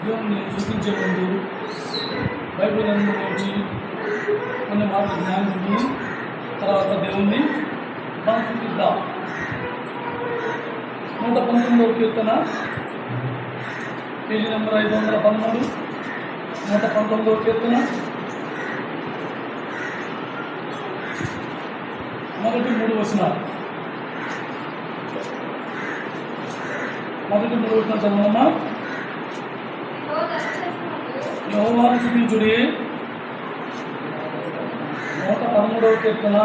దేవుణ్ణి సృష్టించే ముందు బైబిల్ నుంచి కొన్ని మాటలు జ్ఞానించుకుని తర్వాత దేవుణ్ణి మనం సృష్టిద్దాం. 119వ కీర్తన పేజీ నెంబర్ 513, 119వ కీర్తన మొదటి 3 వచనాలు. చదవమ్మా. యెహోవాను స్తుతించుడి. 113వ కీర్తన.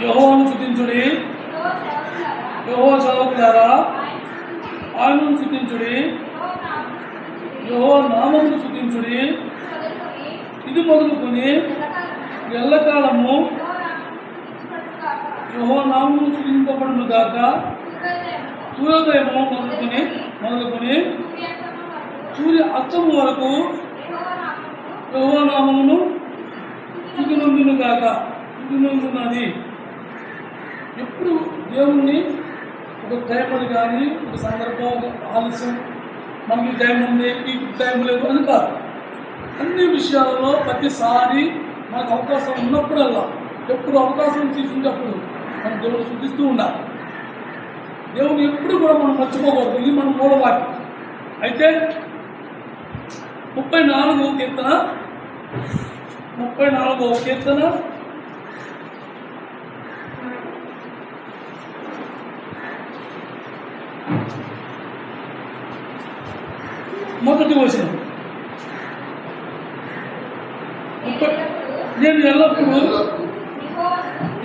యెహోవాను స్తుతించుడి. యెహోవా సేవకులారా ఆయనను స్తుతించుడి. యెహోవా నామమును స్తుతించుడి. ఇది మొదలుకొని ఎల్లకాలము యెహోవా నామమును స్తుతింపబడును గాక. సూర్యోదయము మొదలుకొని సూర్య అస్తము వరకు యెహోవా నామమును స్తుతినందును గాక. స్తుతినందున్నది. ఎప్పుడు దేవుణ్ణి ఒక టైం అని కానీ ఒక సందర్భం, ఒక ఆలస్యం, మనకి టైం ఉంది, ఈ టైం లేదు అని కాదు. అన్ని విషయాలలో ప్రతిసారి మనకు అవకాశం ఉన్నప్పుడల్లా, ఎప్పుడు అవకాశం తీసుకున్నప్పుడు మనం దేవుని స్తుతిస్తూ ఉండాలి. దేవుని ఎప్పుడు కూడా మనం మర్చిపోకూడదు. ఇది మన మూలవాక్యం. అయితే 34వ కీర్తన మొదటి వచనం. నేను ఎల్లప్పుడూ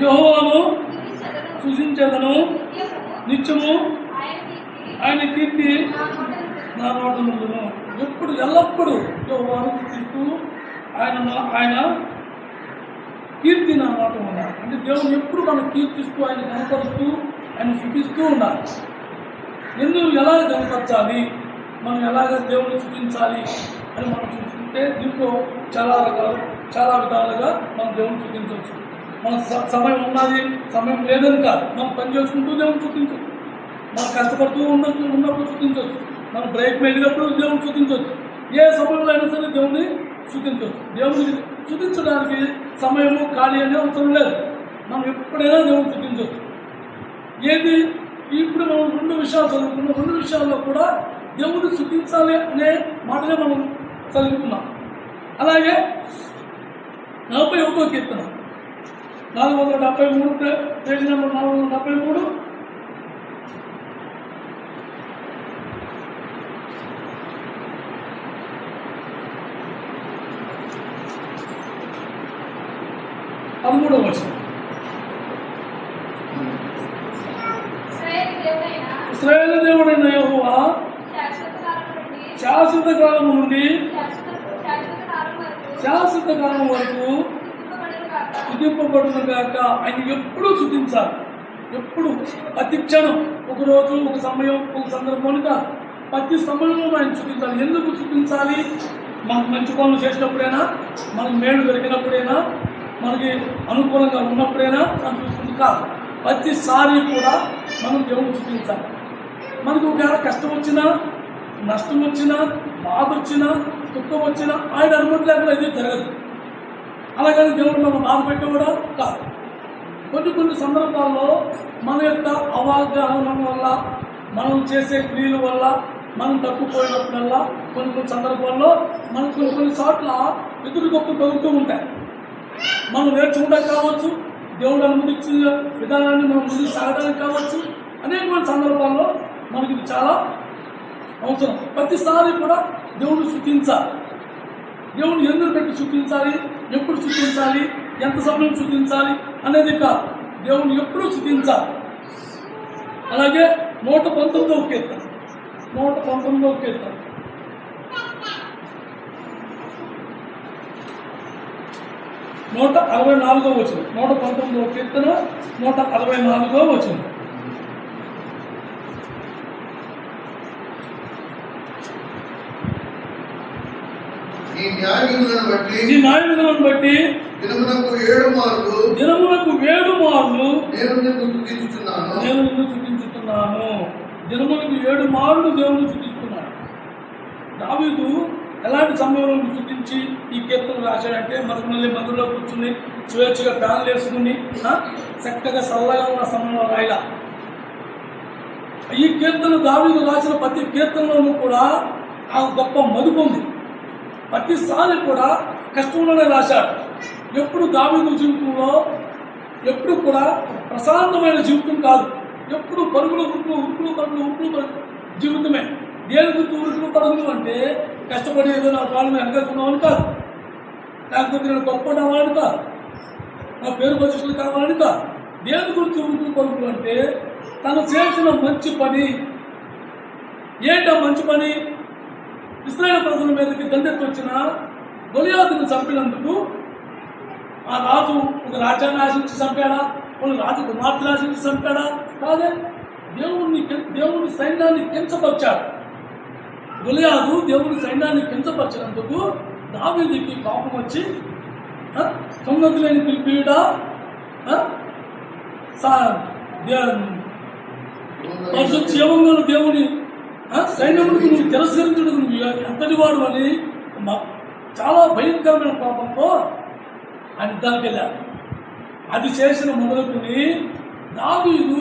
యెహోవాను స్తుతించెదను, నిత్యము ఆయన కీర్తి నా నోట నుండును. ఎప్పుడు ఎల్లప్పుడూ యెహోవాను స్తుతిస్తూ ఆయన కీర్తి నా నోట ఉండాలి. అంటే దేవుని ఎప్పుడు మనం కీర్తిస్తూ, ఆయన కనపరుస్తూ, ఆయన స్తుతిస్తూ ఉండాలి. ఎందుకు ఎలాగ కనపరచాలి, మనం ఎలాగ దేవుని స్తుతించాలి అని మనం చూస్తుంటే దీంట్లో చాలా విధాలుగా మనం దేవుని స్తుతించవచ్చు. మన సమయం ఉన్నది, సమయం లేదని కాదు. మనం పని చేసుకుంటూ దేవుని స్తుతించవచ్చు. మనం కష్టపడుతూ ఉన్నప్పుడు స్తుతించవచ్చు. మనం బ్రేక్ వెళ్ళినప్పుడు దేవుని స్తుతించవచ్చు. ఏ సమయంలో అయినా సరే దేవుని స్తుతించవచ్చు. దేవుని స్తుతించడానికి సమయము, ఖాళీ అనే అవసరం లేదు. మనం ఎప్పుడైనా దేవుని స్తుతించవచ్చు. ఏది ఇప్పుడు మనం 2 విషయాలు చదువుకున్నాం. 2 విషయాల్లో కూడా దేవుని స్తుతించాలి అనే మాటనే మనం చదువుకున్నాం. అలాగే 41వ కీర్తన 473, పేజీ నెంబర్ 473. పదమూడవ వచనం. ఇశ్రాయేలు దేవుడైన యెహోవా శాశ్వత కాలం నుండి శాశ్వత కాలం వరకు స్తుతింపబడును గాక. ఆయన ఎప్పుడు స్తుతించాలి. ఎప్పుడు, ప్రతి క్షణం, ఒక రోజు, ఒక సమయం, ఒక సందర్భం కాదు. ప్రతి సమయంలో ఆయన స్తుతించాలి. ఎందుకు స్తుతించాలి? మనకు మంచి పనులు చేసినప్పుడైనా, మనకు మేలు దొరికినప్పుడైనా, మనకి అనుకూలంగా ఉన్నప్పుడైనా మనం చూసుకుంది కాదు. ప్రతిసారి కూడా మనం దేవుని స్తుతించాలి. మనకు ఒకవేళ కష్టం వచ్చినా, నష్టం వచ్చినా, బాధ వచ్చినా, దుఃఖం వచ్చినా ఆయన అనుమతి లేకుండా ఇది జరగదు. అలాగని దేవుడు మనం బాధ పెట్టేవాడా కాదు. కొన్ని సందర్భాల్లో మన యొక్క అవగాహన వల్ల, మనం చేసే క్రియల వల్ల మనం తప్పిపోయినప్పుడల్లా కొన్ని సందర్భాల్లో మనకు కొన్ని చోట్ల ఎదురు గొప్ప తగ్గుతూ ఉంటాయి. మనం నేర్చుకుంటానికి కావచ్చు, దేవుడు అనుమతించిన విధానాన్ని మనం ముందుకు సాగడానికి కావచ్చు. అనేకమైన సందర్భాల్లో మనకి ఇది చాలా అవసరం. ప్రతిసారి కూడా దేవుడిని స్తుతించాలి. దేవుని ఎందుకు పెట్టి స్తుతించాలి, ఎప్పుడు స్తుతించాలి, ఎంత సమయం స్తుతించాలి అనేది కాదు. దేవుని ఎప్పుడు స్తుతించాలి. అలాగే 119వ కీర్తన 164వ కీర్తన 164వ వచనం. 119వ కీర్తన 164వ వచనం. ఈ న్యాయవిధులను బట్టి దినమునకు 7 మార్లు నేను నిన్ను స్తుతించుచున్నాను. దినములకు 7 మార్లు దేవుని స్తుతిస్తున్నాడు. దావీదు ఎలాంటి సమయంలో స్తుతించి ఈ కీర్తన రాశాడంటే, మనకు మళ్ళీ మందులో కూర్చుని స్వేచ్ఛగా ఫ్యాన్లు వేసుకుని చక్కగా చల్లగా ఉన్న సమయంలో రాయలా. ఈ కీర్తన దావీదు రాసిన ప్రతి కీర్తనలోనూ కూడా ఆ గొప్ప మదుపు ఉంది. ప్రతిసారి కూడా కష్టంలోనే రాశాడు. ఎప్పుడు దావీదు జీవితంలో ఎప్పుడు కూడా ప్రశాంతమైన జీవితం కాదు. ఎప్పుడు పరుగులు ఉరుకులు జీవితమే. దేని గురించి ఉరుకులు పరుగులు అంటే కష్టపడి ఏదో నా కాలం వెనకేసుకున్నామని కాదు, లేకపోతే నేను గొప్ప అవ్వాలని కాదు, నా పేరు ప్రతిష్టలు కావాలని కాదు. దేని గురించి ఉరుకులు పరుగులు అంటే తను చేసిన మంచి పని. ఏంటా మంచి పని? ఇశ్రాయేలు ప్రజల మీదకి దండెత్తి వచ్చిన గొలియాతును చంపినందుకు ఆ రాజు ఒక రాజ్యాన్ని ఆశించి చంపాడా? ఒక రాజు కుమార్తెను ఆశించి చంపాడా? కాదే. దేవుని సైన్యాన్ని కించపరిచాడు. గొలియాతు దేవుని సైన్యాన్ని కించపరిచినందుకు దావీదుకి కోపం వచ్చి సున్నతి లేని పిలిపియుడా, జీవంగా దేవుని సైన్యమునికి నువ్వు తిరస్కరించడం నువ్వు ఎంతటి వాడు అని చాలా భయంకరమైన కోపంతో ఆయన యుద్ధానికి వెళ్ళాడు. అది చేసిన మొదలుకుని దావీదు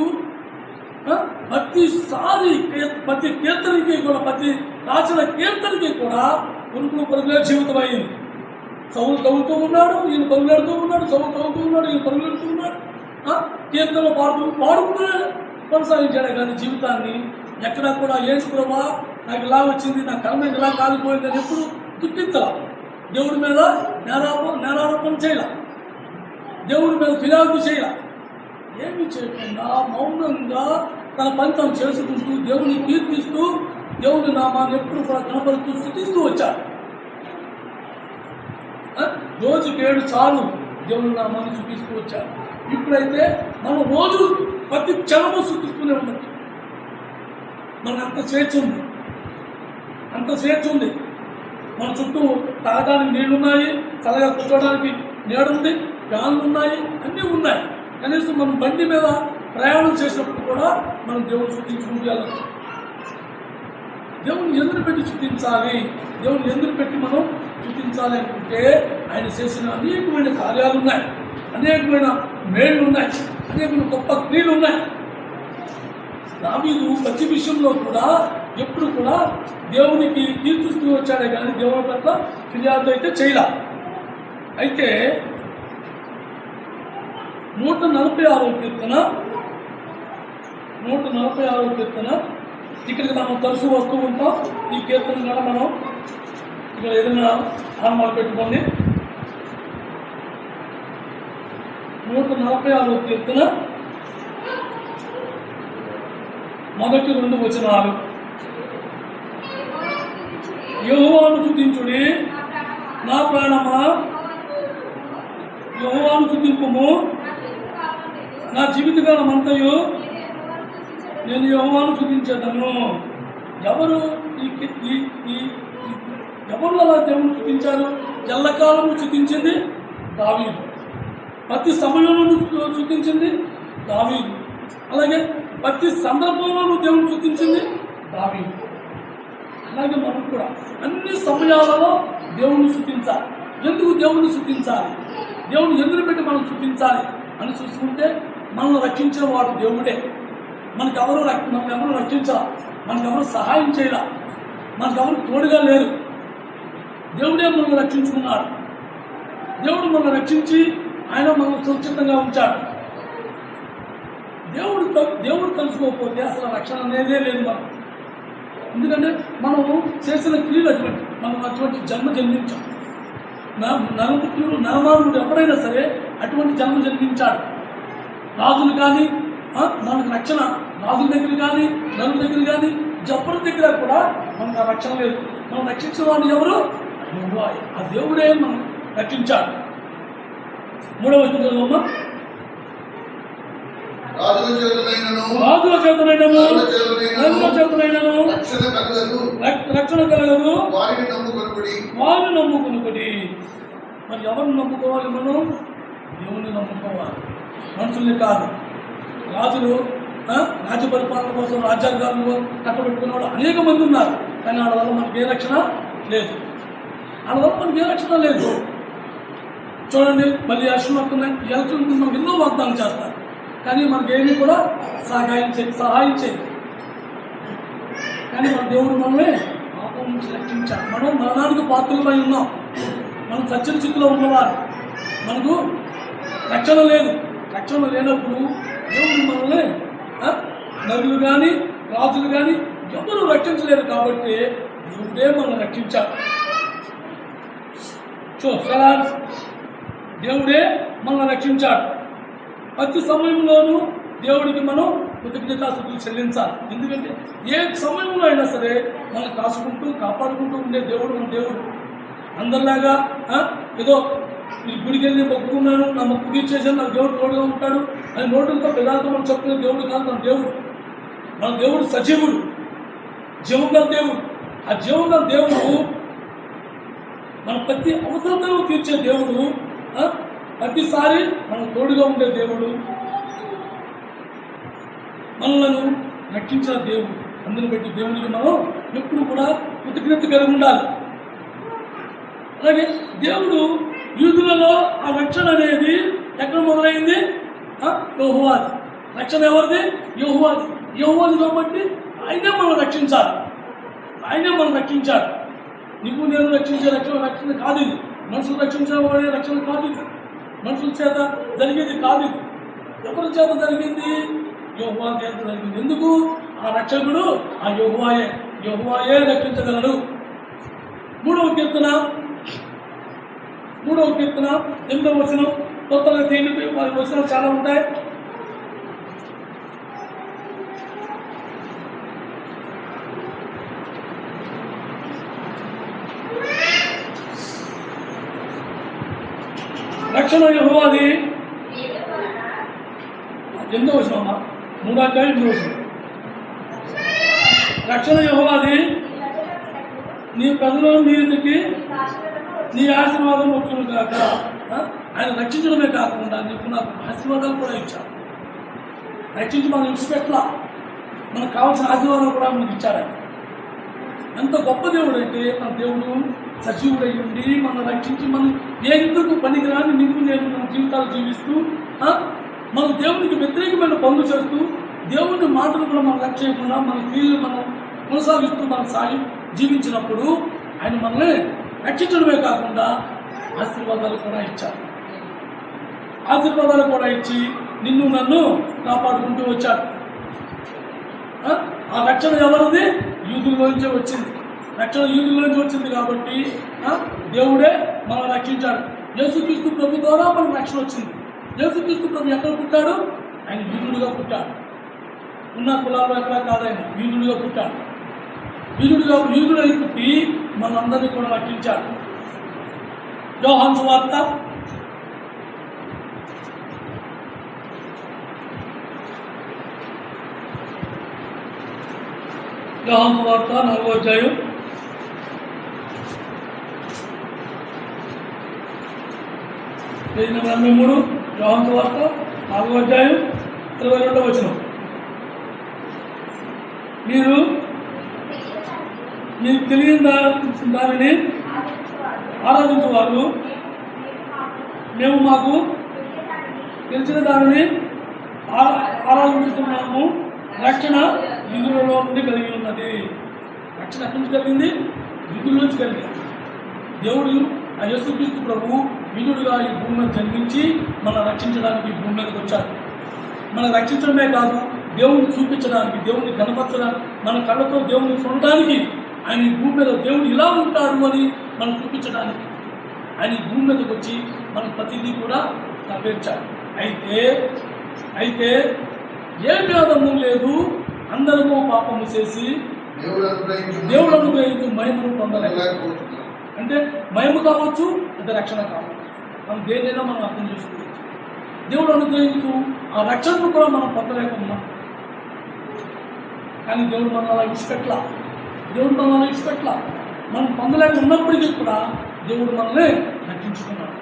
ప్రతి కీర్తనకి కూడా, ప్రతి రాసిన కీర్తనకి కూడా పరుగులే జీవితం అయింది. సౌలు తవ్వుతూ ఉన్నాడు, ఈయన పరుగులాడుతూ ఉన్నాడు, సౌలు తవ్వుతూ ఉన్నాడు, ఈయన పరుగులాడుతూ ఉన్నాడు. కీర్తనలు పాడుకుంటూనే కొనసాగించాడే కానీ జీవితాన్ని ఎక్కడా కూడా యేసు ప్రభువా నాకు ఇలా వచ్చింది, నా కర్మ ఇలా కాలిపోయింది అని ఎప్పుడు దుఃఖించాల. దేవుడి మీద నేరారోపణ చేయాల, దేవుడి మీద ఫిర్యాదు చేయాల. ఏమి చేయకుండా మౌనంగా తన పని తను చేసుకుంటూ దేవుని కీర్తిస్తూ దేవుని నామాన్ని ఎప్పుడు కూడా కనపడుతూ స్తుతిస్తూ వచ్చాడు. రోజుకి 7 సార్లు దేవుని నామాన్ని చూపిస్తూ వచ్చాడు. ఇప్పుడైతే మనం రోజు ప్రతి క్షణము స్తుతిస్తూనే ఉండొచ్చు. మనకు అంత స్వేచ్ఛ ఉంది. మన చుట్టూ తాగడానికి నీళ్లున్నాయి, చల్లగా కూర్చోడానికి నీడుంది, ఫ్యాన్లు ఉన్నాయి, అన్నీ ఉన్నాయి. కనీసం మనం బండి మీద ప్రయాణం చేసినప్పుడు కూడా మనం దేవుని స్తుతించుకుంటూ వెళ్ళచ్చు. దేవుని ఎదురు పెట్టి స్తుతించాలి. దేవుని ఎదురు పెట్టి మనం స్తుతించాలి అనుకుంటే ఆయన చేసిన అనేకమైన కార్యాలు ఉన్నాయి, అనేకమైన మేళ్ళు ఉన్నాయి, అనేకమైన గొప్ప క్రియలు ఉన్నాయి. దావీదు ప్రతి విషయంలో కూడా ఎప్పుడు కూడా దేవునికి కీర్తిస్తూ వచ్చాడే కానీ దేవుని పట్ల ఫిర్యాదు అయితే చేయలే. అయితే 146వ కీర్తన ఇక్కడికి మనం తరచూ వస్తూ ఉంటాం. ఈ కీర్తన కూడా మనం ఇక్కడ ఏదైనా ఆనమాలు పెట్టుకోండి. 146వ కీర్తన మొదటి 2 వచనాలు. యెహోవాను స్తుతించుడి నా ప్రాణమా, యెహోవాను స్తుతింపుము, నా జీవితకాలం అంతయు నేను యెహోవాను స్తుతించేదను. ఎవరు ఎవరు అలా దేవుని స్తుతించారు? ఎల్లకాలము స్తుతించింది దావీదు, ప్రతి సమయంలోనూ స్తుతించింది దావీదు, అలాగే ప్రతి సందర్భంలోనూ దేవుని స్తుతించింది దావీదు. అలాగే మనం కూడా అన్ని సమయాలలో దేవుని స్తుతించాలి. ఎందుకు దేవుని స్తుతించాలి? దేవుని ఎదురు పెట్టి మనం స్తుతించాలి అని చూసుకుంటే మనల్ని రక్షించిన వాడు దేవుడే. మనకెవరు రక్షించాలి, మనకెవరు సహాయం చేయాల, మనకెవరు తోడుగా లేరు. దేవుడే మనల్ని రక్షించుకున్నాడు. దేవుడు మనల్ని రక్షించి ఆయన మనల్ని సురక్షితంగా ఉంచాడు. దేవుడు కలుసుకోకపోతే అసలు రక్షణ అనేదే లేదు మనం. ఎందుకంటే మనము చేసిన క్రియలు అటువంటి జన్మ జన్మించాం. నరమానవుడు ఎవరైనా సరే అటువంటి జన్మ జన్మించాడు. రాజులు కానీ మనకు రక్షణ, రాజుల దగ్గర కానీ నరుల దగ్గర కానీ ఎవరి దగ్గర కూడా మనకు ఆ రక్షణ లేదు. మనం రక్షించిన వాడు ఎవరు? ఆ దేవుడే మనం రక్షించాడు. 3వ వచనమా, రాజుల చేతనైనను నరుల చేతనైనను రక్షణ కలగదు, వారిని నమ్ముకొనుడి. మరి ఎవరిని నమ్ముకోవాలి? మనం దేవుని నమ్ముకోవాలి, మనుషుల్ని కాదు. రాజులు రాజ్య పరిపాలన కోసం రాజ్యాంగాలను కట్టబెట్టుకునే వాళ్ళు అనేక మంది ఉన్నారు. కానీ వాళ్ళ వల్ల మనకి ఏ రక్షణ లేదు. వాళ్ళ వల్ల మనకి ఏ రక్షణ లేదు. చూడండి, మళ్ళీ ఎలక్షన్లు వస్తున్నాయి. ఈ ఎలక్షన్ మనకు ఎన్నో వాగ్దానం చేస్తారు, కానీ మనకి ఏమీ కూడా సహాయం చేయదు. కానీ మన దేవుడు మనల్ని పాపం నుంచి రక్షించాడు. మనం మరణానికి పాత్రలమై ఉన్నాం. మనం సత్యన స్థితిలో ఉన్నవారు. మనకు రక్షణ లేదు. రక్షణ లేనప్పుడు దేవుడు మనల్ని నరులు కానీ రాజులు కానీ ఎవరు రక్షించలేరు. కాబట్టి దేవుడే మనల్ని రక్షించాడు. చూసారా, దేవుడే మనల్ని రక్షించాడు. ప్రతి సమయంలోనూ దేవుడికి మనం కృతజ్ఞతాస్తుతులు చెల్లించాలి. ఎందుకంటే ఏ సమయంలో అయినా సరే మనం కాసుకుంటూ కాపాడుకుంటూ ఉండే దేవుడు మన దేవుడు. అందరిలాగా ఏదో గుడికి వెళ్ళి మొక్కుకున్నాను, నా మొక్కు తీర్చేసాను, నాకు దేవుడు తోడుగా ఉంటాడు అని నోటులతో పెదాలతో మనం చెప్పుకునే దేవుడు కాదు మన దేవుడు. మన దేవుడు సజీవుడు, జీవంగా దేవుడు. ఆ జీవంగా దేవుడు మన ప్రతి అవసరతను తీర్చే దేవుడు, ప్రతిసారి మనం తోడుగా ఉండే దేవుడు, మనలను రక్షించిన దేవుడు. అందుని బట్టి దేవుడికి మనం ఎప్పుడు కూడా కృతజ్ఞత కలిగి ఉండాలి. అలాగే దేవుడు యూదులలో ఆ రక్షణ అనేది ఎక్కడ మొదలైంది? యెహోవాది. రక్షణ ఎవరిది? యెహోవాది. యెహోవాది కాబట్టి ఆయనే మనం రక్షించాలి. ఆయనే మనం రక్షించాడు. నీకు నేను రక్షించే రక్షణ కాదు ఇది. మనుషులు రక్షించబడే రక్షణ కాదు ఇది. మనుషుల చేత జరిగేది కాదు ఇది. ఎవరి చేత జరిగింది? యెహోవా చేత జరిగింది. ఎందుకు? ఆ రక్షకుడు ఆ యెహోవాయే రక్షించగలడు. మూడవ కీర్తన 8వ వచనం. కొత్తగా తీయండి, వారి వచనాలు చాలా ఉంటాయి. రక్షణ యెహోవాది. 8వ వచనం అమ్మా, 3వ అధ్యాయం 8వ వచనం. రక్షణ యెహోవాది, నీ ప్రజల మీదకి నీ ఆశీర్వాదం వచ్చును కాక. ఆయన రక్షించడమే కాకుండా నీకు నాకు ఆశీర్వాదాలు కూడా ఇచ్చారు. రక్షించి మనం విడిచిపెట్ల, మనకు కావాల్సిన ఆశీర్వాదాలు కూడా మనకి ఇచ్చారు. ఎంత గొప్ప దేవుడు అంటే మన దేవుడు సజీవుడై ఉండి మనం రక్షించి మనం ఎందుకు పనికిరాని నిన్ను నేను మన జీవితాలు జీవిస్తూ మన దేవునికి వ్యతిరేకమైన పనులు చేస్తూ దేవుని మాటలు కూడా మనం లక్ష్య చేయకుండా మన క్రియలు మనం కొనసాగిస్తూ మనం జీవించినప్పుడు ఆయన మనల్ని రక్షించడమే కాకుండా ఆశీర్వాదాలు కూడా ఇచ్చారు. ఆశీర్వాదాలు కూడా ఇచ్చి నిన్ను నన్ను కాపాడుకుంటూ వచ్చాడు. ఆ రక్షణ ఎవరిది? యూదుల్లోంచే వచ్చింది. రక్షణ యూదుల్లోంచి వచ్చింది కాబట్టి దేవుడే మనం రక్షించాడు. యేసుక్రీస్తు ప్రభు ద్వారా మనకు రక్షణ వచ్చింది. యేసుక్రీస్తు ప్రభు ఎక్కడ పుట్టాడు? ఆయన యూదుడుగా పుట్టాడు. ఉన్న కులాల్లో ఎక్కడా కాదు, ఆయన యూదుడుగా పుట్టాడు. యూదుడై పుట్టి మనందరినీ కూడా రక్షించాడు. యోహాను సువార్త 4వ అధ్యాయం 83. యోహాను సువార్త 4వ అధ్యాయం 22వ వచనం. మీకు తెలియని దానిని ఆరాధించేవారు మేము మాకు తెలిసిన దానిని ఆరాధించుతున్నాము. రక్షణ యూదులలో నుండి కలిగి ఉన్నది. రక్షణ ఎక్కడి నుంచి కలిగింది? యూదుల నుంచి కలిగింది. దేవుడు ఆ యేసుక్రీస్తు ప్రభు యూదుడుగా ఈ భూమి మీద జన్మించి మనం రక్షించడానికి ఈ భూమి మీదకి వచ్చారు. మనం రక్షించడమే కాదు, దేవుడిని చూపించడానికి, దేవుడిని కనపరచడానికి, మన కళ్ళతో దేవుడిని చూడడానికి ఆయన ఈ భూమి మీద దేవుడు ఇలా ఉంటాడు అని మనం చూపించడానికి ఆయన ఈ భూమి మీదకి వచ్చి మన ప్రతిదీ కూడా నెరవేర్చాడు. అయితే ఏ భేదము లేదు, అందరము పాపము చేసి దేవుడు అనుగ్రహించు మహిమను పొందలేదు. అంటే మహిమ కావచ్చు, పెద్ద రక్షణ కావచ్చు, మనం దేనైనా మనం అర్థం చేసుకోవచ్చు. దేవుడు అనుగ్రహించు ఆ రక్షణను కూడా మనం పొందలేకున్నాం. కానీ దేవుడు మనం అలా విడిచిపెట్టలా. మనం పొందలేక ఉన్నప్పటికీ కూడా దేవుడు మనల్ని రక్షించుకున్నాడు.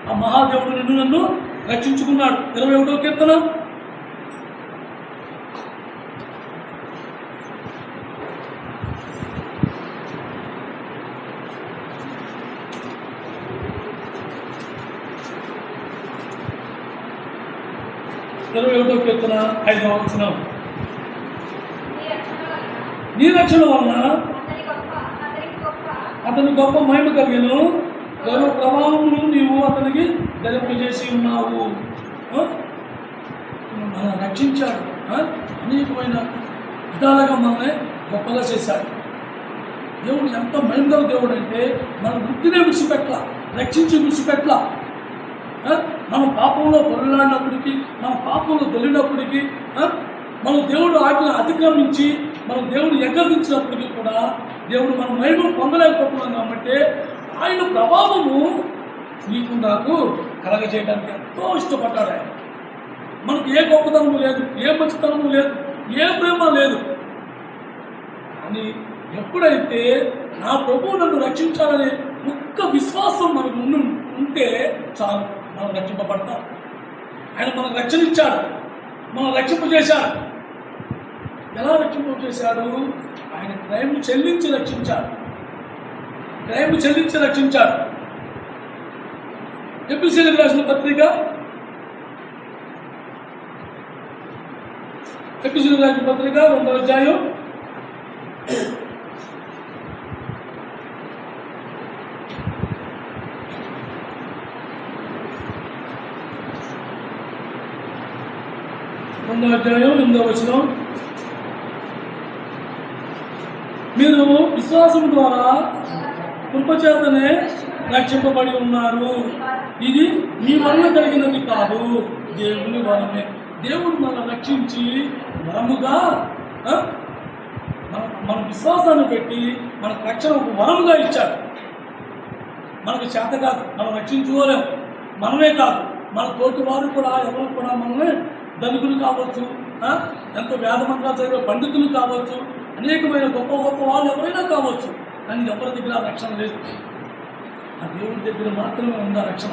ఆ మహాదేవుడు నిన్ను నన్ను రక్షించుకున్నాడు. 21వ కీర్తన 21వ కీర్తన 5వ వచనం. నీ రక్షణ వలన నీ రక్షణ వలన అతని గొప్ప మహిమ కలిగిన గౌరవ ప్రభావమును నీవు అతనికి ధరింపజేసి ఉన్నావు. మనం రక్షించాడు. అనేకమైన విధాలుగా మనల్ని గొప్పగా చేశాడు. దేవుడు ఎంత మహిమగల దేవుడు అంటే మన వృత్తినే విడిచిపెట్ల, రక్షించి విడిచిపెట్ల. మనం పాపంలో పొరలాడినప్పటికీ, మన పాపంలో దొరికినప్పటికీ, మనం దేవుడు ఆజ్ఞను అతిక్రమించి మనం దేవుడు ఎగ్గరించినప్పటికీ కూడా దేవుడు మన మహిమ పొందలేకపోతున్నాం. కాబట్టి ఆయన ప్రభావము నీకు నాకు కలగజేయడానికి ఎంతో ఇష్టపడ్డాడు. ఆయన మనకు ఏ గొప్పతనము లేదు, ఏ మంచితనము లేదు, ఏ ప్రేమ లేదు. కానీ ఎప్పుడైతే నా ప్రభువు నన్ను రక్షించాలనే ఒక్క విశ్వాసం మనకు ఉంటే చాలు, మనం రక్షింపబడతాం. ఆయన మనకు రక్షణ ఇచ్చాడు, మనం రక్షింపజేశాడు. ఎలా రక్షింపజేశాడు? ఆయన క్రైమ్ చెల్లించి రక్షించాడు. క్రైమ్ చెల్లించి రక్షించాడు. ఎపిసిలకు రాసిన పత్రిక, ఎపిసిలకు రాసిన పత్రిక 2వ అధ్యాయం 8వ వచనం. మీరు విశ్వాసం ద్వారా కృపచేతనే రక్షింపబడి ఉన్నారు. ఇది మీ వల్ల కలిగినది కాదు, దేవుని వరమే. దేవుడు మనల్ని రక్షించి వరముగా మన విశ్వాసాన్ని పెట్టి మనకు రక్షణ ఒక వరముగా ఇచ్చాడు. మనకు చేత కాదు, మనం రక్షించుకోలేము. మనమే కాదు, మన తోటి వారు కూడా ఎవరు కూడా మనల్ని ధనికులు కావచ్చు, ఎంతో వేదమంగా చదివే పండితులు కావచ్చు, అనేకమైన గొప్ప గొప్ప వాళ్ళు ఎవరైనా కావచ్చు. కానీ ఎవరి దగ్గర రక్షణ లేదు. ఆ దేవుడి దగ్గర మాత్రమే ఉందా రక్షణ.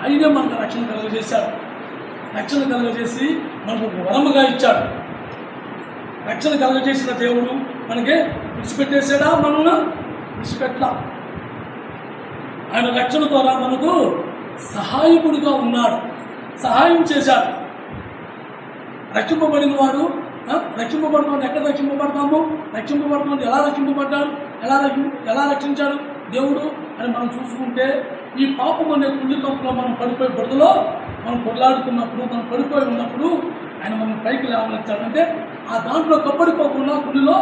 ఆయనే మనకు రక్షణ కలుగజేశాడు. రక్షణ కలుగజేసి మనకు ఒక వరముగా ఇచ్చాడు. రక్షణ కలుగజేసిన దేవుడు మనకి విడిచిపెట్టేసాడా? మనల్ని విడిచిపెట్టలా. ఆయన రక్షణ ద్వారా మనకు సహాయకుడిగా ఉన్నాడు, సహాయం చేశాడు. రక్షింపబడిన వాడు రక్షింపబడుతున్నాడు. ఎక్కడ రక్షింపబడతాము? రక్షింపబడుతున్నాడు. ఎలా రక్షింపబడ్డాడు? ఎలా రక్షించాడు దేవుడు అని మనం చూసుకుంటే, ఈ పాపం అనే కుళ్ళి కంపులో మనం పడిపోయి బురదలో మనం పొట్లాడుతున్నప్పుడు, మనం పడిపోయి ఉన్నప్పుడు ఆయన మనం పైకి లేవనెత్తాడు. అంటే ఆ దాంట్లో కప్పడిపోకుండా కుళ్ళిలో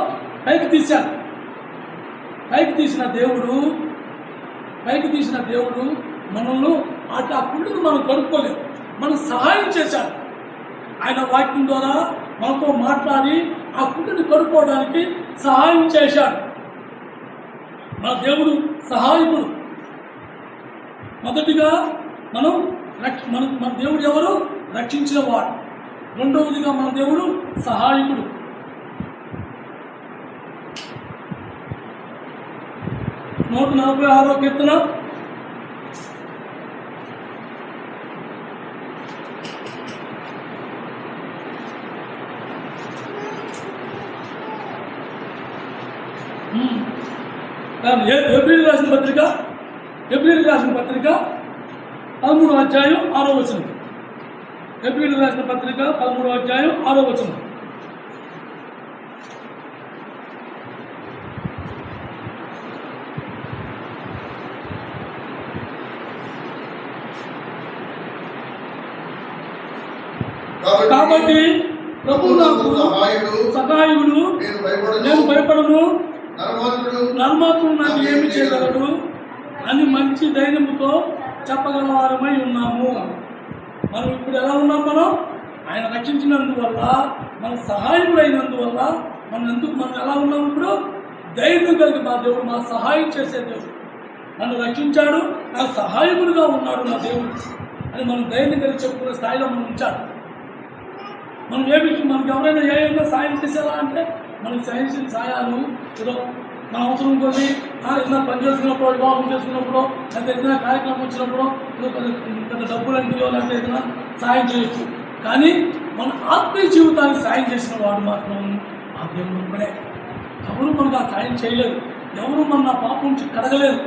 పైకి తీశాడు. పైకి తీసిన దేవుడు మనల్ని ఆ కుళ్ళిని మనం కడుక్కోలేదు, మనం సహాయం చేశాడు. ఆయన వాక్యం ద్వారా మనతో మాట్లాడి ఆ కుళ్ళిని కడుక్కోవడానికి సహాయం చేశాడు. మన దేవుడు సహాయకుడు. మొదటిగా మన దేవుడు ఎవరు? రక్షించిన వాడు. రెండవదిగా మన దేవుడు సహాయకుడు. నూట 46వ కీర్తన 13వ అధ్యాయం 6వ వచనం. ఎబ్రీయులకు రాసిన పత్రిక 13వ అధ్యాయం 6వ వచనం. కాబట్టి ప్రభు నాకు సహాయుడు, నేను భయపడను, నర్మాత్రుడు నాకు ఏమి చేయగలడు అని మంచి ధైర్యముతో చెప్పగలవారమై ఉన్నాము. మనం ఇప్పుడు ఎలా ఉన్నాం? ఆయన రక్షించినందువల్ల, మన సహాయకుడు అయినందువల్ల మనం ఎలా ఉన్నాం? ఇప్పుడు ధైర్యం కలిగి మా దేవుడు మా సహాయం చేసే దేవుడు, నన్ను రక్షించాడు, నా సహాయకుడిగా ఉన్నాడు నా దేవుడు అని మనం ధైర్యం కలిగి చెప్పుకునే స్థాయిలో మనం ఉంచాడు. మనం మనకు ఎవరైనా ఏమైనా సాయం చేసేలా అంటే మనకి చేసిన సాయాలు ఏదో మన అవసరం కొద్ది ఏదైనా పని చేసుకున్నప్పుడు, వివాహం చేసుకున్నప్పుడు, లేకపోతే ఏదైనా కార్యక్రమం వచ్చినప్పుడు ఏదో పెద్ద డబ్బులు అంటియో లేకపోతే ఏదైనా సాయం చేయొచ్చు. కానీ మన ఆత్మీయ జీవితానికి సాయం చేసిన వాడు మాత్రం ఆ దేవుడు ఒక్కడే. ఎవరు మనకు ఆ సాయం చేయలేదు, ఎవరు మన పాపం నుంచి కడగలేదు,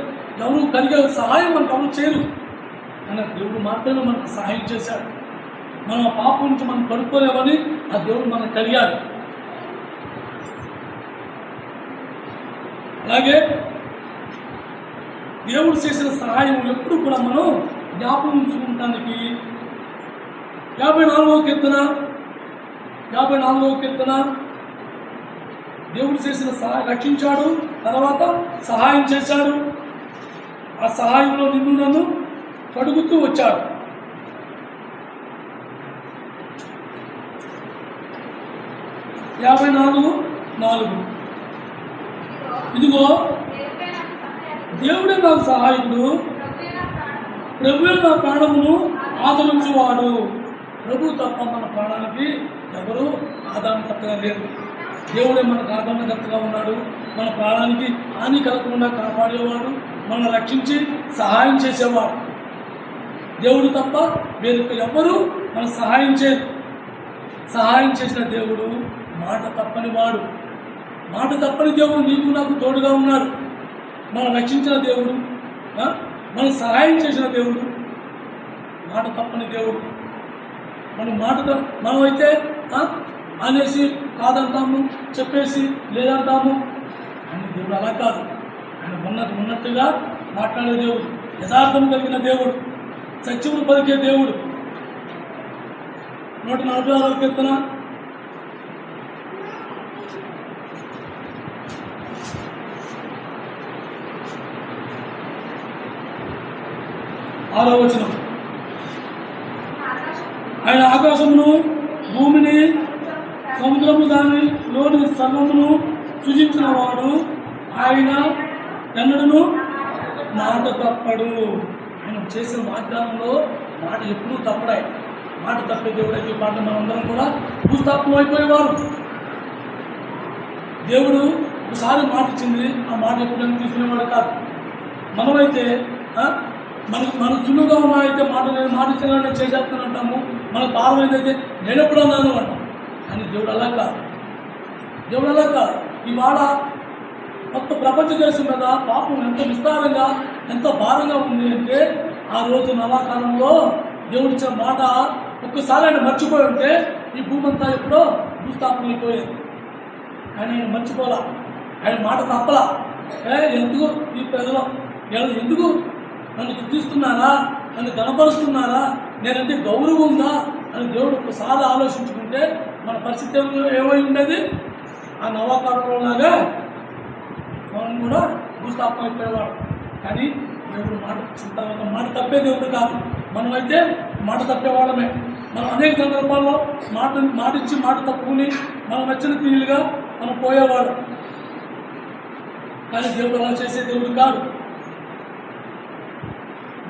ఎవరు కడిగే సహాయం మనకు ఎవరు చేయరు. కానీ దేవుడు మాత్రమే మనకు సహాయం చేశాడు. మనం ఆ పాపం నుంచి మనం కడుక్కోలేమని ఆ దేవుడు మనకు కలిగాడు. అలాగే దేవుడు చేసిన సహాయం ఎప్పుడు కూడా మనం జ్ఞాపకం ఉంచుకుంటానికి 54వ కీర్తన దేవుడు చేసిన సహాయం రక్షించాడు, తర్వాత సహాయం చేశాడు. ఆ సహాయంలో నిన్ను నన్ను కడుగుతూ వచ్చాడు. యాభై నాలుగు ఇదిగో దేవుడే నాకు సహాయకుడు, ప్రభువే నా ప్రాణమును ఆదరించువాడు. ప్రభు తప్ప మన ప్రాణానికి ఎవరు ఆదరణకర్తగా లేరు. దేవుడే మనకు ఆదరణకర్తగా ఉన్నాడు. మన ప్రాణానికి హాని కలగకుండా కాపాడేవాడు, మనం రక్షించి సహాయం చేసేవాడు. దేవుడు తప్ప వేరు ఎవరు మన సహాయం చేయరు. సహాయం చేసిన దేవుడు మాట తప్పని వాడు. మాట తప్పని దేవుడు నీకు నాకు తోడుగా ఉన్నాడు. మనం రక్షించిన దేవుడు, మనం సహాయం చేసిన దేవుడు, మాట తప్పని దేవుడు. మనమైతే అనేసి కాదంటాము, చెప్పేసి లేదంటాము. అని దేవుడు అలా కాదు. ఆయన ఉన్నట్టుగా మాట్లాడే దేవుడు, యథార్థం కలిగిన దేవుడు, సత్యమును పలికే దేవుడు. 146వ కీర్తన 6వ వచనం. ఆయన ఆకాశమును, భూమిని, సముద్రము దానిలోని సర్వమును సృజించిన వాడు. ఆయన ఎన్నడను మాట తప్పడు. ఆయన చేసిన వాగ్దానంలో మాట ఎప్పుడూ తప్పడాయి. మాట తప్పే దేవుడైతే పాట మనందరం కూడా భూస్థాపనం అయిపోయేవారు. దేవుడు ఒకసారి మాట ఇచ్చింది, ఆ మాట ఎప్పుడైనా తీసుకునేవాడు కాదు. మనమైతే మన సులువుగా ఉన్నాయితే మాట ఇచ్చిన చేసేస్తానంటాము. మన భారం ఏదైతే నేను ఎప్పుడు అన్నాను అంటాం. కానీ దేవుడు అలా కాదు. ఇవాళ మొత్తం ప్రపంచ దేశం మీద పాపం ఎంత విస్తారంగా, ఎంత భారంగా ఉంది అంటే, ఆ రోజు నవాకాలంలో దేవుడు ఇచ్చిన మాట ఒక్కసారి ఆయన మర్చిపోయి ఉంటే ఈ భూమి అంతా ఎప్పుడో భూస్థాపన అయిపోయేది. ఆయన మర్చిపోలా, ఆయన మాట తప్పలా. ఎందుకు ఈ ప్రజలు ఎందుకు నన్ను స్థుతిస్తున్నారా, నన్ను గణపరుస్తున్నారా, నేనంటే గౌరవం ఉందా అని దేవుడు ఒకసారి ఆలోచించుకుంటే మన పరిస్థితి ఏమై ఉండేది? ఆ నవాకాలంలో లాగా మనం కూడా భూస్థాపన అయిపోయేవాడు. కానీ దేవుడు మాట ఇచ్చిన తర్వాత మాట తప్పే దేవుడు కాదు. మనమైతే మాట తప్పేవాళ్ళమే. మనం అనేక సందర్భాల్లో మాట ఇచ్చి మాట తప్పుకుని మనం నచ్చిన క్రియలుగా మనం పోయేవాడు. కానీ దేవుడు అలా చేసే దేవుడు కాదు.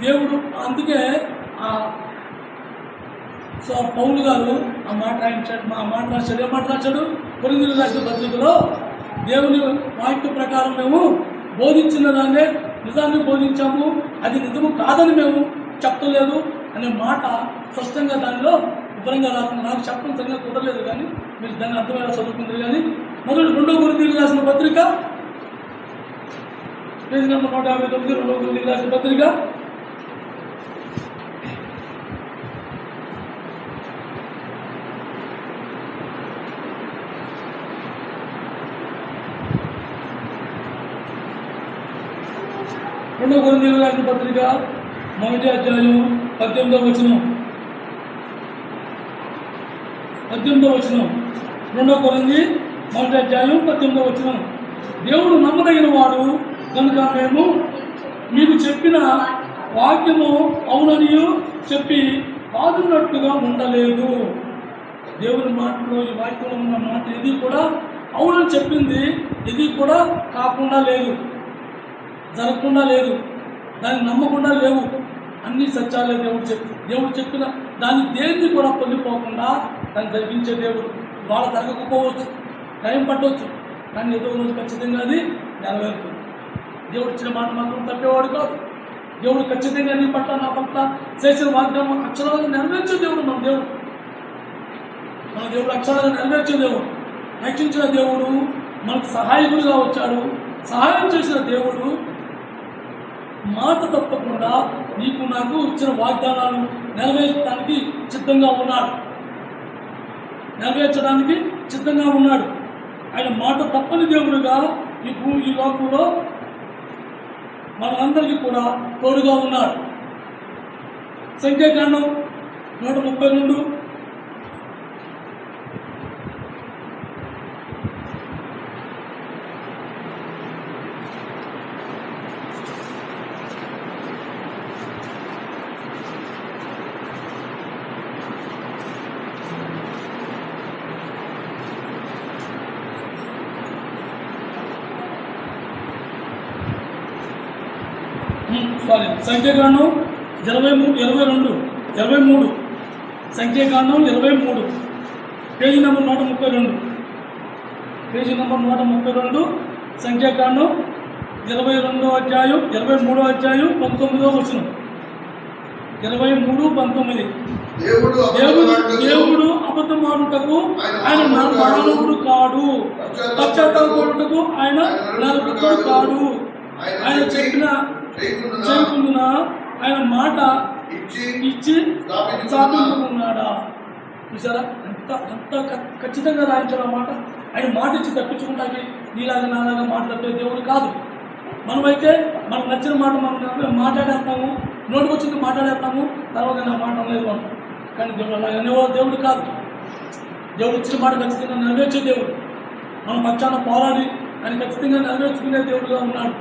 దేవుడు అందుకే పౌలు గారు ఆ మాట రాశాడు. ఏ మాట రాశాడు? కొరింథీయులకు రాసిన పత్రికలో, దేవుని వాక్య ప్రకారం మేము బోధించిన దాన్నే నిజాన్ని బోధించాము, అది నిజము కాదని మేము చెప్పలేదు అనే మాట స్పష్టంగా దానిలో వివరంగా రాసింది. నాకు చెప్పడం సరిగ్గా కుదరలేదు, కానీ మీరు దాన్ని అర్థమయ్యేలా చదువుకుంటారు. కానీ మొదటి 2 కొరింథీయులకు రాసిన పత్రిక పేజీ నెంబర్ 159, 2 కొరింథీయులకు రాసిన పత్రిక 2 కొరింథీయులకు రాసిన పత్రిక 1వ అధ్యాయం 18వ వచనం. 2 కొరింథీ 1వ అధ్యాయం 18వ వచనం. దేవుడు నమ్మదగిన వాడు కనుక మేము మీకు చెప్పిన వాక్యము అవుననియు చెప్పి కాదున్నట్లుగా ఉండలేదు. దేవుని మాటలో, ఈ వాక్యంలో ఉన్న మాట ఇది కూడా అవునని చెప్పింది, ఇది కూడా కాకుండా లేదు, జరగకుండా లేదు, దాన్ని నమ్మకుండా లేవు. అన్ని సత్యాలే దేవుడు చెప్పిన దాన్ని దేన్ని కూడా పొందిపోకుండా దాన్ని జరిగించే దేవుడు. వాళ్ళ జరగకపోవచ్చు, టైం పట్టవచ్చు, కానీ ఏదో రోజు ఖచ్చితంగా అది నెరవేరుతుంది. దేవుడు ఇచ్చిన మాట మాత్రం తప్పేవాడు కాదు. దేవుడు ఖచ్చితంగా నీ పట్ల, నా పట్ల చేసిన వాగ్దానం అక్షరాలుగా నెరవేర్చే దేవుడు మన దేవుడు అక్షరాలుగా నెరవేర్చే దేవుడు. రక్షించిన దేవుడు మనకు సహాయకుడిగా వచ్చాడు. సహాయం చేసిన దేవుడు మాట తప్పకుండా నీకు నాకు ఇచ్చిన వాగ్దానాలు నెరవేర్చడానికి సిద్ధంగా ఉన్నాడు, నెరవేర్చడానికి సిద్ధంగా ఉన్నాడు. ఆయన మాట తప్పని దేవుడుగా ఈ లోకంలో మనందరికీ కూడా తోడుగా ఉన్నాడు. సంఖ్యాకాండం 132 సంఖ్యాకాండం 23 సంఖ్యాకాండం 23 పేజీ నెంబర్ 132 సంఖ్యాకాండం 22వ అధ్యాయం 23వ అధ్యాయం 19వ వచనం. 23:19 దేవుడు అబద్ధమాడుటకు ఆయన మానవుడు కాడు, పశ్చాత్తాపడుటకు ఆయన నరకుడు కాడు. ఆయన చెప్పిన చేయకుండున ఆయన మాట ఇచ్చి స్థాపించుకున్నాడా? చూసారా ఎంత ఎంత ఖచ్చితంగా రాయించాడు ఆ మాట. ఆయన మాట ఇచ్చి తప్పించుకుంటాకి నీలాగా నాలాగా మాట్లాడే దేవుడు కాదు. మనమైతే మనకు నచ్చిన మాట మనం మాట్లాడేస్తాము, నోటికి వచ్చింది మాట్లాడేస్తాము, తర్వాత నా మాట లేదు మనం. కానీ దేవుడు అలాగే దేవుడు కాదు. దేవుడు ఇచ్చిన మాట ఖచ్చితంగా నెరవేర్చే దేవుడు. మన పక్షాన పోరాడి ఆయన ఖచ్చితంగా నెరవేర్చుకునే దేవుడుగా ఉన్నాడు.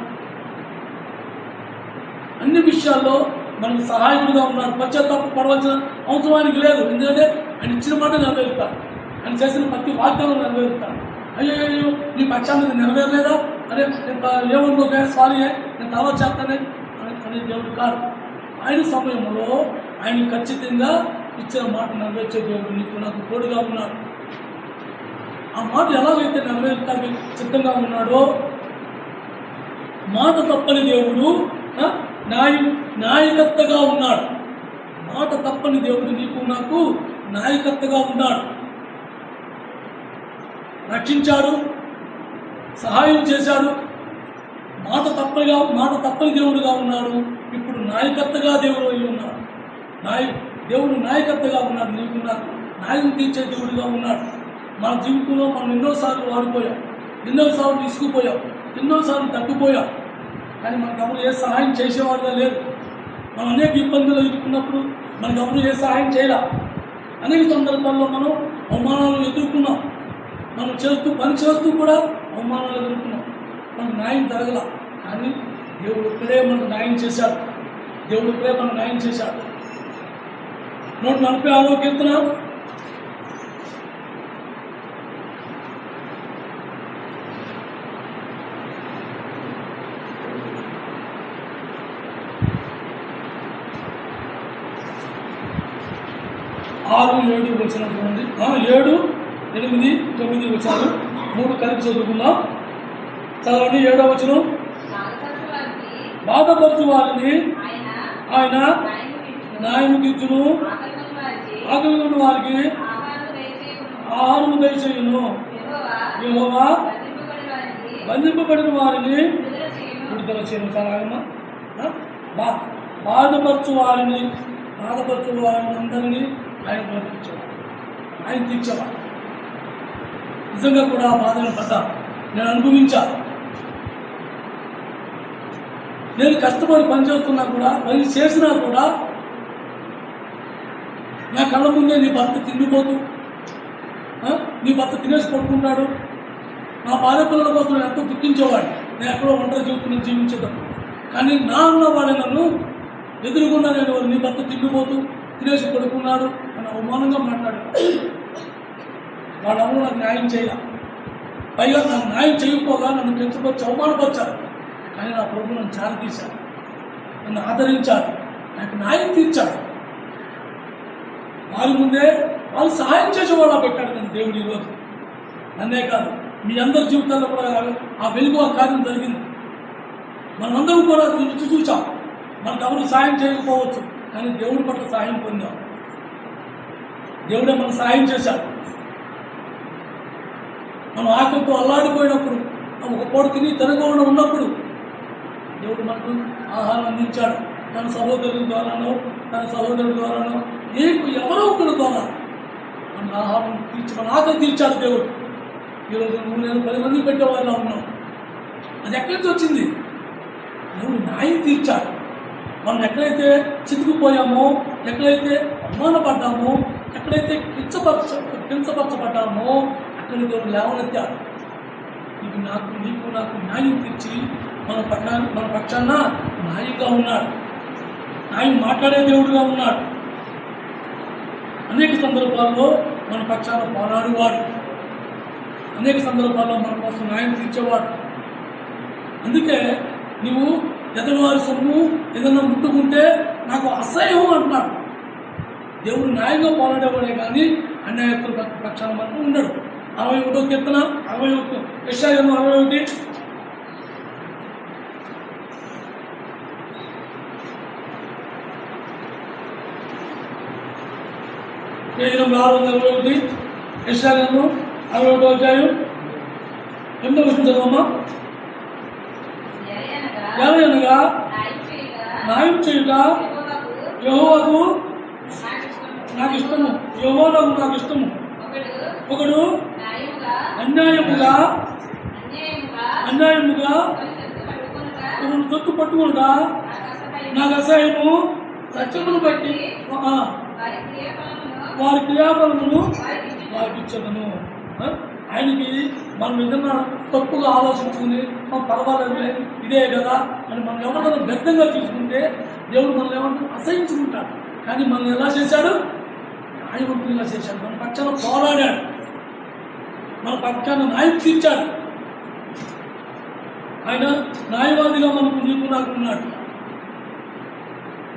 అన్ని విషయాల్లో మనకు సహాయకుడిగా ఉన్నాడు. పశ్చాత్తాప పడవలసిన అవసరం ఆయనకి లేదు. ఎందుకంటే ఆయన ఇచ్చిన మాట నెరవేరుతాడు, ఆయన చేసిన ప్రతి వాగ్దానం నెరవేరుతాడు. అయ్యో నీ పక్షాన్ని నెరవేరలేదా, అరే ఏమనుకోక సారీ నేను తర్వాత చేస్తానే అనే దేవుడు కాదు. ఆయన సమయంలో ఆయన ఖచ్చితంగా ఇచ్చిన మాట నెరవేర్చే దేవుడు నీకు నాకు తోడుగా ఉన్నాడు. ఆ మాట ఎలాగైతే నెరవేర్తానికి సిద్ధంగా ఉన్నాడో, మాట తప్పని దేవుడు నాయకర్తగా ఉన్నాడు. మాట తప్పని దేవుడు నీకు నాకు నాయకర్తగా ఉన్నాడు. రక్షించాడు, సహాయం చేశాడు. మాట తప్పని దేవుడుగా ఉన్నాడు. ఇప్పుడు నాయకర్తగా దేవుడు అయి ఉన్నాడు. దేవుడు నాయకర్తగా ఉన్నాడు. నీకు నాకు న్యాయం తీర్చే దేవుడిగా ఉన్నాడు. మన జీవితంలో మనం ఎన్నోసార్లు వాడిపోయాం, ఎన్నోసార్లు తీసుకుపోయాం, ఎన్నోసార్లు తగ్గిపోయాం. కానీ మనకెవరు ఏ సహాయం చేసేవాడుగా లేదు. మనం అనేక ఇబ్బందులు ఎదుర్కొన్నప్పుడు మనకెవరు ఏ సహాయం చేయలే. అనేక సందర్భాల్లో మనం అవమానాలు ఎదుర్కొన్నాం. మనం పని చేస్తూ కూడా అవమానాలు ఎదుర్కొన్నాం. మనకు న్యాయం జరగల. కానీ దేవుడు ఇక్కడే మనకు న్యాయం చేశాడు. 146వ కీర్తన 6, 7 వచనం చూడండి. 7, 8, 9 వచనాలు 3 కలిపి చదువుకుందాం. చదవండి. 7వ వచనం. బాధపరచు వారిని ఆయన న్యాయం తీర్చును, ఆకలి ఉన్న వారికి ఆహారము దయచేయును. యెహోవా బంధింపబడిన వారిని విడుదల చేయను. సరాగమ్మా. బాధపరచు వారిని అందరినీ ఆయన బోధించేవాడు, ఆయన తీర్చేవాడు. నిజంగా కూడా ఆ బాధను పడ్డా, నేను అనుభవించాను. నేను కష్టపడి పనిచేస్తున్నా కూడా, పని చేసినా కూడా నా కళ్ళ ముందే నీ భర్త తిండిపోతూ, నీ భర్త తినేసి పడుకుంటాడు. నా భార్య పిల్లల కోసం నేను ఎంతో దుఃఖించేవాడు. నేను ఎక్కడో ఒంటరి జీవితం జీవించేదాం. కానీ నా ఉన్నవాడే నన్ను ఎదురుకుండా నేను నీ భర్త తిండిపోతూ తినేసి పడుకున్నాడు అని అవమానంగా మాట్లాడాడు. వాళ్ళెవరూ నాకు న్యాయం చేయాల. పైగా నాకు న్యాయం చేయకపోగా నన్ను కించపరిచి అవమానపరిచారు. కానీ నా ప్రభు నన్ను చారతీశాడు, నన్ను ఆదరించాడు, నాకు న్యాయం తీర్చాడు. వాళ్ళ ముందే వాళ్ళు సహాయం చేసేవాళ్ళ పెట్టాడు నేను దేవుడు ఈరోజు. నన్నే కాదు, మీ అందరి జీవితాల్లో కూడా ఆ వెలుగు ఆ కార్యం జరిగింది. మనమందరం కూడా రుచి చూసాం. మనకు ఎవరు సహాయం చేయకపోవచ్చు, కానీ దేవుడి పట్ల సహాయం పొందాం. దేవుడే మనకు సహాయం చేశాడు. మనం ఆకలితో అల్లాడిపోయినప్పుడు, ఒక పూట తిని తినకుండా ఉన్నప్పుడు దేవుడు మనకు ఆహారం అందించాడు. తన సహోదరుల ద్వారానో, తన సహోదరుల ద్వారానో, ఎవరో ఒకరి ద్వారా మన ఆహారం తీర్చి మన ఆకలి తీర్చాడు దేవుడు. ఈరోజు నువ్వు నేను 10 మంది పెట్టేవాళ్ళ ఉన్నాం. అది ఎక్కడి నుంచి వచ్చింది? దేవుడు న్యాయం తీర్చాడు. మనం ఎక్కడైతే చితికిపోయామో, ఎక్కడైతే అవమానపడ్డామో, ఎక్కడైతే కించపరచబడ్డామో అక్కడ దేవుడు లేవనెత్తాడు. నీకు నాకు న్యాయం తీర్చి మన పక్షాన న్యాయంగా ఉన్నాడు. న్యాయం మాట్లాడే దేవుడుగా ఉన్నాడు. అనేక సందర్భాల్లో మన పక్షాన పోరాడువాడు. అనేక సందర్భాల్లో మన కోసం న్యాయం తీర్చేవాడు. అందుకే నువ్వు ఎదుటివారి సొమ్ము ఏదైనా ముట్టుకుంటే నాకు అసహ్యం అంటున్నాడు. దేవుడు న్యాయంగా పోరాడేవాడే కానీ అన్యాయస్తుల పక్షాన మనకు ఉండడు. 61వ కీర్తన 61 యెషయా 61 621 యెషయా 61వ అధ్యాయం 8వ వచనం చదవమ్మా. ఎవరనగా న్యాయం చేయుట యెహోవాకు నాకు ఇష్టము. యెహోవాకు నాకు ఇష్టము. ఒకడు అన్యాయముగా ఒకడు సొత్తు పట్టుకుంటా నాకు అసహ్యము. సత్యమును బట్టి వారి క్రియాఫలమును వారికి ఇచ్చదను. ఆయనకి మనం ఏదన్నా తప్పుగా ఆలోచించుకుని పర్వాలేదు ఇదే కదా అని మనం ఎవరికైనా వ్యర్థంగా చూసుకుంటే దేవుడు మనల్ని ఏమన్నా అసహించుకుంటాడు. కానీ మనల్ని ఎలా చేశాడు? న్యాయవంతునిగా చేశాడు. మన పక్షాన పోరాడాడు. మన పక్షాన న్యాయం తీర్చాడు. ఆయన న్యాయవాదిగా నీకు నాకు ఉన్నాడు.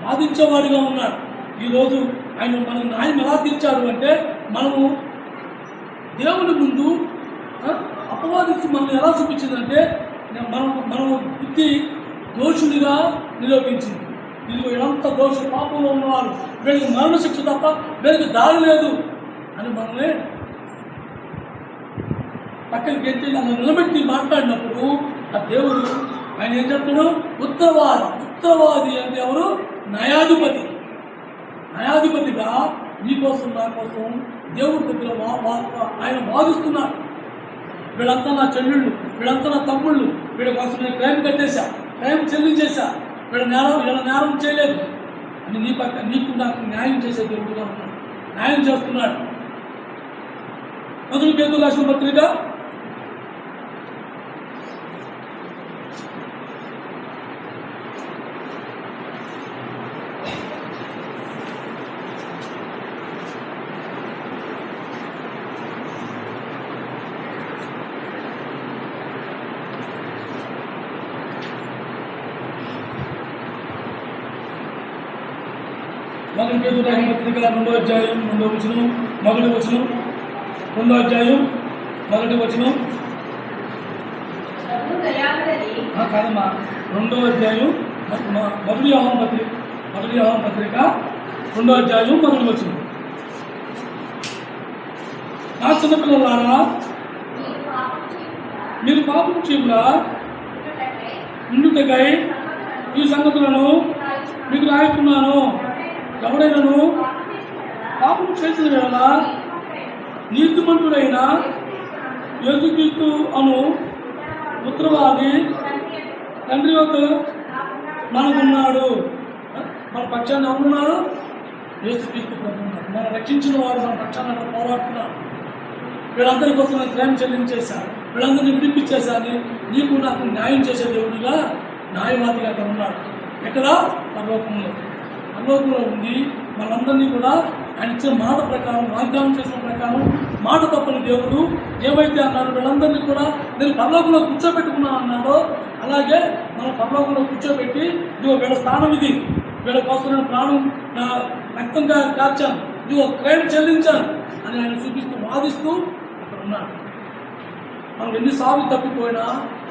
వాదించేవాడిగా ఉన్నాడు. ఈరోజు ఆయన మన న్యాయం ఎలా తీర్చాడు అంటే మనము దేవుని ముందు అపవాదిస్తూ మనల్ని ఎలా చూపించిందంటే మనము బుద్ధి దోషునిగా నిరూపించింది. వీళ్ళు ఎంత దోష పాపంలో ఉన్నవారు, వీళ్ళకి మరణశిక్ష తప్ప వీళ్ళకి దారి లేదు అని మనల్ని పక్కన పెట్టి అలా నిలబెట్టి మాట్లాడినప్పుడు ఆ దేవుడు ఆయన ఏం చెప్తాడు? ఉత్తరవాది అంటే ఎవరు? న్యాయాధిపతిగా నీకోసం నా కోసం దేవుడి దగ్గర ఆయన వాదిస్తున్నాడు. వీళ్ళంతా నా చెల్లెళ్ళు, వీళ్ళంతా నా తమ్ముళ్ళు, వీళ్ళ కోసం నేను క్రైమ్ కట్టేశా, క్రైమ్ చెల్లించేశా, వీళ్ళ నేరం చేయలేదు అని నీకు నాకు న్యాయం చేసే దేవుడుగా ఉన్నాడు. న్యాయం చేస్తున్నాడు. 1 పేతురు రాసిన పత్రిక 1 పేతురు రాసిన పత్రిక 2వ అధ్యాయం 2వ వచనం 1వ వచనం 2వ అధ్యాయం 1వ వచనం కాదమ్మా 2వ అధ్యాయం 1 యోహాను పత్రిక 2వ అధ్యాయం 1వ వచనం. నా చిన్నపిల్లలారా మీరు పాపం చేయకుండా ఉండుటకై ఈ సంగతులను మీకు రాయుతున్నాను. ఎవడైనాను పాపం చేసిన వేళ నీతిమంతుడైన యేసుక్రీస్తు అను ఉత్తరవాది తండ్రి వద్ద మనకున్నాడు. మన పక్షాన్ని ఎవరున్నారు? యేసుక్రీస్తు ప్రభు ఉన్నారు. మనం రక్షించిన వారు మన పక్షాన్ని అక్కడ పోరాడుతున్నారు. వీళ్ళందరి కోసం నేను క్రైమ్ చెల్లించేశాను, వీళ్ళందరినీ విడిపించేశాను. నీకు నాకు న్యాయం చేసే దేవుడిగా న్యాయవాదిగా అక్కడ ఉన్నాడు. ఎక్కడ? పరలోకంలో ఉండి మనందరినీ కూడా ఆయన ఇచ్చిన మాట ప్రకారం, వాగ్దానం చేసిన ప్రకారం, మాట తప్పని దేవుడు ఏమైతే అన్నాడు వీళ్ళందరినీ కూడా నేను పరలోకంలో కూర్చోబెట్టుకున్నా అన్నాడో అలాగే మనం పరలోకంలో కూర్చోబెట్టి ఇదిగో వీళ్ళ స్థానం ఇది, వీళ్ళ కోసం నేను ప్రాణం నా రక్తంగా కార్చాను, ఇదిగో క్రైమ్ చెల్లించాను అని ఆయన చూపిస్తూ వాదిస్తూ అక్కడ ఉన్నాడు. మనం ఎన్నిసార్లు తప్పిపోయినా,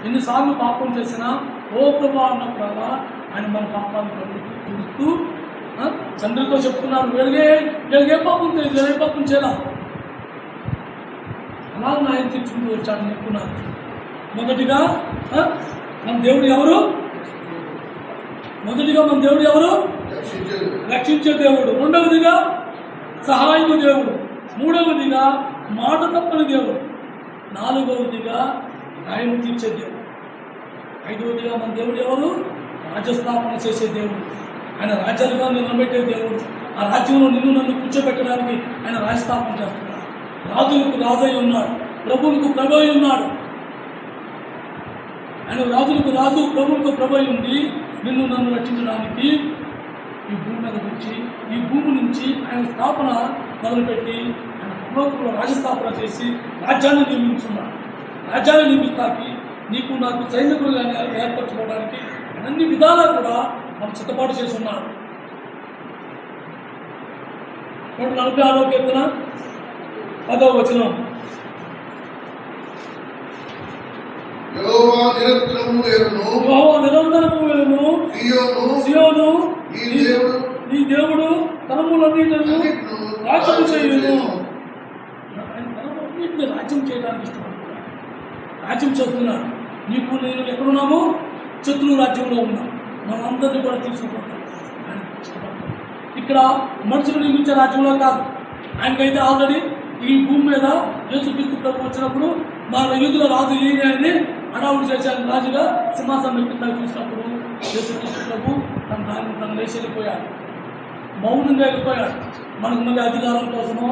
ఎన్నిసార్లు పాపం చేసినా ఓ ప్రభా అన్నప్పుడల్లా ఆయన మన పాపాలను చూస్తూ తండ్రితో చెప్తున్నారు, వీళ్ళకే పాపం తెలియదు, ఏ పాపం చేయాల అలా ఆయన తెచ్చుకుంటూ వచ్చాడు చెప్తున్నారు. మొదటిగా మన దేవుడు ఎవరు? రక్షించే దేవుడు. రెండవదిగా సహాయము దేవుడు, మూడవదిగా మాట తప్పని దేవుడు, నాలుగవదిగా న్యాయం తీర్చే దేవుడు, ఐదవదిగా మన దేవుడు ఎవరు? రాజ్యస్థాపన చేసే దేవుడు. ఆయన రాజ్యాలుగా నిలబెట్టే దేవుడు. ఆ రాజ్యంలో నిన్ను నన్ను కూర్చోబెట్టడానికి ఆయన రాజ్యస్థాపన చేస్తున్నాడు. రాజులకు రాజై ఉన్నాడు, ప్రభువులకు ప్రభు అయి ఉన్నాడు. ఆయన రాజులకు రాజు, ప్రభువులకు ప్రభు అయి ఉండి నిన్ను నన్ను రక్షించడానికి ఈ భూమి మీద వచ్చి ఈ భూమి నుంచి ఆయన స్థాపన మొదలుపెట్టి ఆయన పరలోకంలో రాజ్యస్థాపన చేసి రాజ్యాన్ని నియమించున్నాడు. రాజ్యాన్ని నియమిస్తాకి నీకు నాకు సైనికులుగా ఏర్పరచుకోవడానికి అన్ని విధాలా కూడా మనం సిద్ధపాటు చేసి ఉన్నాడు. 146వ కీర్తన 10వ వచనం. యెహోవా నిరంతరము ఎరును, యెహోవా నిరంతరము ఎరును, సియోను నీ దేవుడు తరములన్నిటిని రాజ్యం చేయును. ఆయన తరములన్నిటిని రాజ్యం చేయడానికి ఇష్టపడుతున్నాడు, రాజ్యం చేస్తున్నాడు. నీకు నేను ఎక్కడున్నాము? శత్రువు రాజ్యంలో ఉన్నాం. మనందరినీ కూడా తీసుకుపోతాం. ఆయన ఇష్టపడతాం. ఇక్కడ మనుషులు నిర్మించే రాజ్యంలో కాదు. ఆయనకైతే ఆల్రెడీ ఈ భూమి మీద యేసుక్రీస్తు ప్రభు వచ్చినప్పుడు మా యూదుల రాజు ఈయన అని అడావుడు చేశాను. రాజుగా సింహాసనం ఎక్కిందని చూసినప్పుడు యేసుక్రీస్తు ప్రభు తన లేచి వెళ్ళిపోయాడు, మౌనంగా వెళ్ళిపోయాడు. మనకు మళ్ళీ అధికారం కోసమో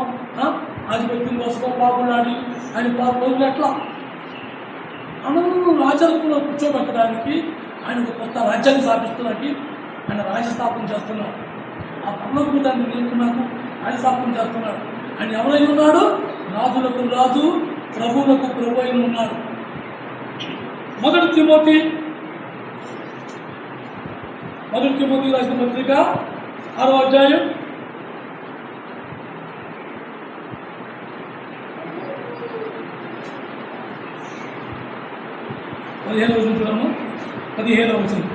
ఆధిపత్యం కోసమో పాపులాడి ఆయన పాపులు ఎట్లా అందరూ రాజ్యాలను కూర్చోబెట్టడానికి ఆయన ఒక కొత్త రాజ్యాన్ని స్థాపిస్తున్నానికి ఆయన రాజ్యస్థాపన చేస్తున్నాడు. ఆ పర్లోకపు దాన్ని నిలుపుకున్నాకు రాజ్యస్థాపన చేస్తున్నాడు. ఆయన ఎవరై ఉన్నాడు? రాజులకు రాజు, ప్రభువులకు ప్రభు అయిన ఉన్నాడు. 1 తిమోతి రాసిన పత్రిక 6వ అధ్యాయం 15వ వచనం. 15వ వచనం,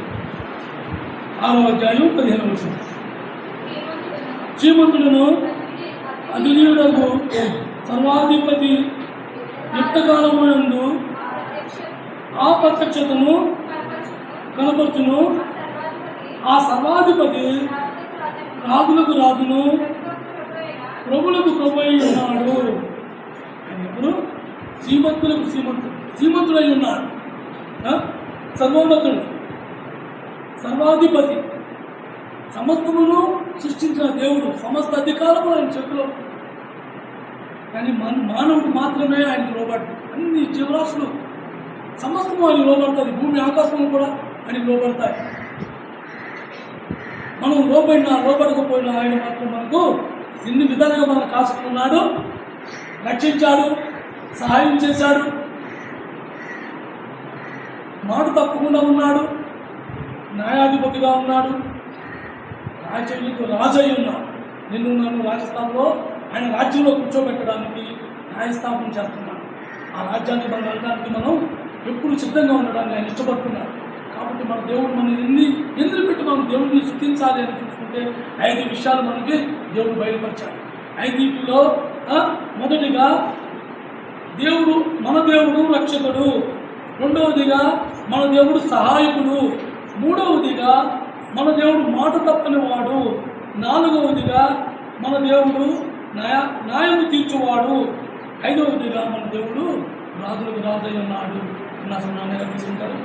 6వ అధ్యాయం 15వ వచనం. శ్రీమంతుడును అధినీయుడకు సర్వాధిపతి యుక్తకాలమునందు ఆ ప్రత్యక్షతను కనపరచును. ఆ సర్వాధిపతి రాజులకు రాజును, ప్రభులకు ప్రభు అయి ఉన్నాడు. ఆయన ఇప్పుడు శ్రీమంతులకు శ్రీమంతుడై ఉన్నాడు. సర్వోన్నతుడు, సర్వాధిపతి, సమస్తమును సృష్టించిన దేవుడు, సమస్త అధికారము ఆయన చేతిలో. కానీ మానవుడు మాత్రమే ఆయనకు లోబడ్డు. అన్ని జీవరాశులు సమస్తము ఆయన లోబడుతుంది. భూమి ఆకాశము కూడా ఆయనకు లోబడతాయి. మనం లోబడకపోయినా ఆయన మాత్రం మనకు ఎన్ని విధాలుగా మనకు కాసుకున్నాడు, రక్షించాడు, సహాయం చేశాడు, మాట తప్పకుండా ఉన్నాడు, న్యాయాధిపతిగా ఉన్నాడు, రాజ్యానికి రాజు అయి ఉన్నాడు. నిన్ను నన్ను రాజస్థాన్లో ఆయన రాజ్యంలో కూర్చోబెట్టడానికి న్యాయస్థాపన చేస్తున్నాడు. ఆ రాజ్యాన్ని మనం వెళ్ళడానికి మనం ఎప్పుడు సిద్ధంగా ఉండడానికి ఆయన ఇష్టపడుతున్నాడు. కాబట్టి మన దేవుడు మనం ఎందుకు పెట్టి మనం దేవుడిని స్తుతించాలి అని చూసుకుంటే 5 విషయాలు మనకి దేవుడు బయలుపరిచాడు. 5లో మొదటిగా మన దేవుడు రక్షకుడు, రెండవదిగా మన దేవుడు సహాయకుడు, మూడవదిగా మన దేవుడు మాట తప్పని వాడు, నాలుగవదిగా మన దేవుడు న్యాయం తీర్చువాడు, ఐదవదిగా మన దేవుడు రాజులకు రాజై ఉన్నాడు. నా సన్నాన్ని తీసుకుంటారు.